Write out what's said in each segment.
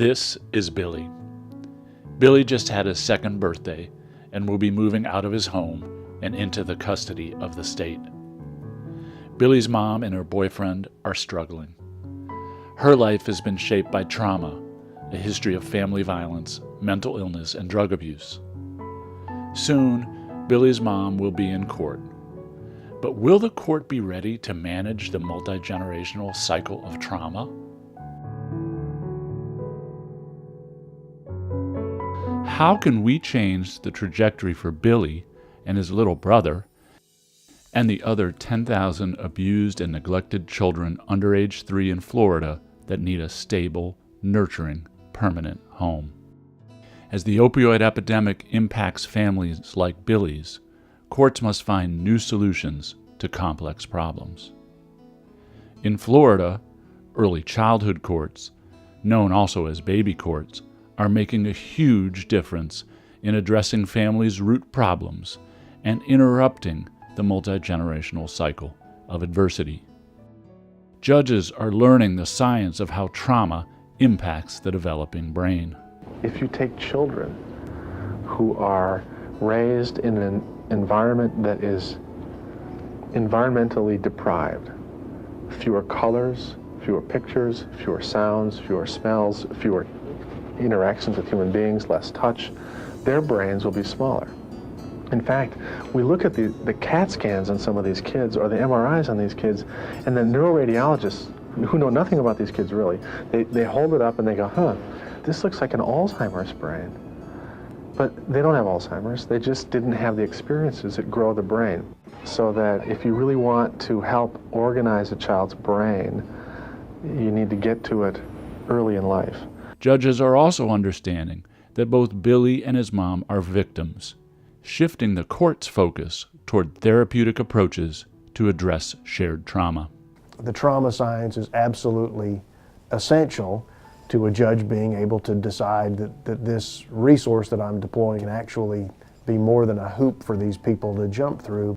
This is Billy. Billy just had his second birthday and will be moving out of his home and into the custody of the state. Billy's mom and her boyfriend are struggling. Her life has been shaped by trauma, a history of family violence, mental illness, and drug abuse. Soon, Billy's mom will be in court. But will the court be ready to manage the multigenerational cycle of trauma? How can we change the trajectory for Billy and his little brother and the other 10,000 abused and neglected children under age 3 in Florida that need a stable, nurturing, permanent home? As the opioid epidemic impacts families like Billy's, courts must find new solutions to complex problems. In Florida, early childhood courts, known also as baby courts, are making a huge difference in addressing families' root problems and interrupting the multigenerational cycle of adversity. Judges are learning the science of how trauma impacts the developing brain. If you take children who are raised in an environment that is environmentally deprived, fewer colors, fewer pictures, fewer sounds, fewer smells, fewer interactions with human beings, less touch, their brains will be smaller. In fact, we look at the CAT scans on some of these kids or the MRIs on these kids, and the neuroradiologists, who know nothing about these kids really, they hold it up and they go, this looks like an Alzheimer's brain. But they don't have Alzheimer's, they just didn't have the experiences that grow the brain. So that if you really want to help organize a child's brain, you need to get to it early in life. Judges are also understanding that both Billy and his mom are victims, shifting the court's focus toward therapeutic approaches to address shared trauma. The trauma science is absolutely essential to a judge being able to decide that this resource that I'm deploying can actually be more than a hoop for these people to jump through.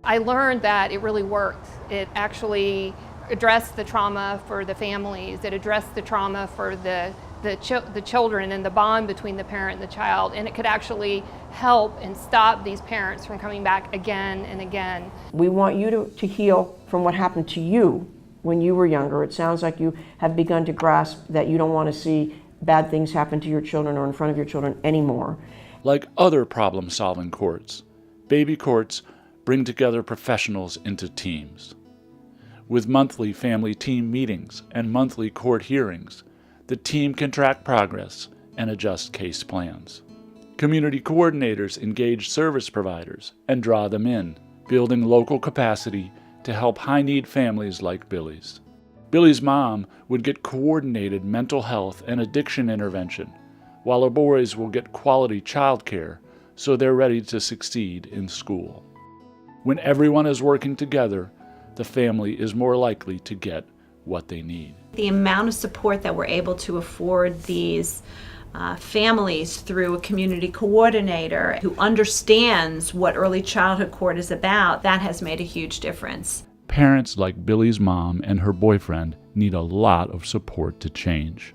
I learned that it really worked. It actually addressed the trauma for the families. It addressed the trauma for the children and the bond between the parent and the child. And it could actually help and stop these parents from coming back again and again. We want you to heal from what happened to you when you were younger. It sounds like you have begun to grasp that you don't want to see bad things happen to your children or in front of your children anymore. Like other problem-solving courts, baby courts bring together professionals into teams. With monthly family team meetings and monthly court hearings, the team can track progress and adjust case plans. Community coordinators engage service providers and draw them in, building local capacity to help high-need families like Billy's. Billy's mom would get coordinated mental health and addiction intervention, while her boys will get quality childcare so they're ready to succeed in school. When everyone is working together, the family is more likely to get what they need. The amount of support that we're able to afford these families through a community coordinator who understands what early childhood court is about, that has made a huge difference. Parents like Billy's mom and her boyfriend need a lot of support to change.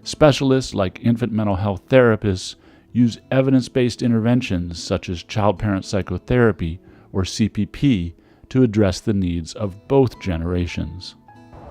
Specialists like infant mental health therapists use evidence-based interventions such as child-parent psychotherapy or CPP to address the needs of both generations.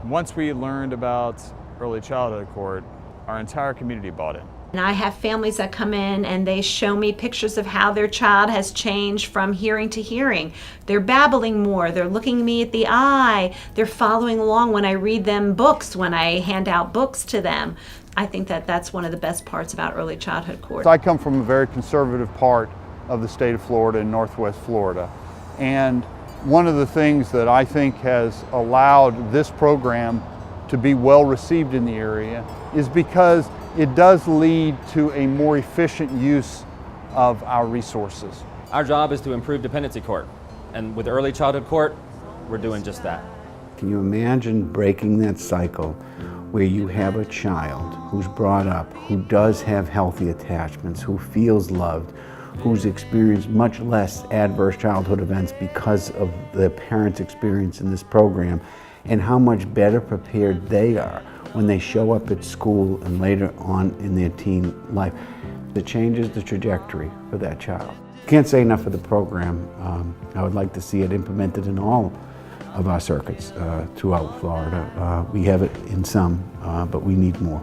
Once we learned about early childhood court, our entire community bought in. And I have families that come in and they show me pictures of how their child has changed from hearing to hearing. They're babbling more, they're looking me at the eye, they're following along when I read them books, when I hand out books to them. I think that that's one of the best parts about early childhood court. I come from a very conservative part of the state of Florida in Northwest Florida. And one of the things that I think has allowed this program to be well received in the area is because it does lead to a more efficient use of our resources. Our job is to improve dependency court, and with early childhood court, we're doing just that. Can you imagine breaking that cycle where you have a child who's brought up, who does have healthy attachments, who feels loved, who's experienced much less adverse childhood events because of the parents' experience in this program, and how much better prepared they are when they show up at school and later on in their teen life. It changes the trajectory for that child. Can't say enough of the program. I would like to see it implemented in all of our circuits throughout Florida. We have it in some, but we need more.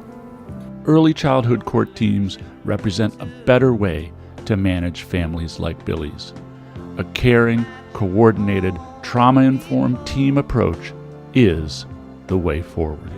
Early childhood court teams represent a better way to manage families like Billy's. A caring, coordinated, trauma-informed team approach is the way forward.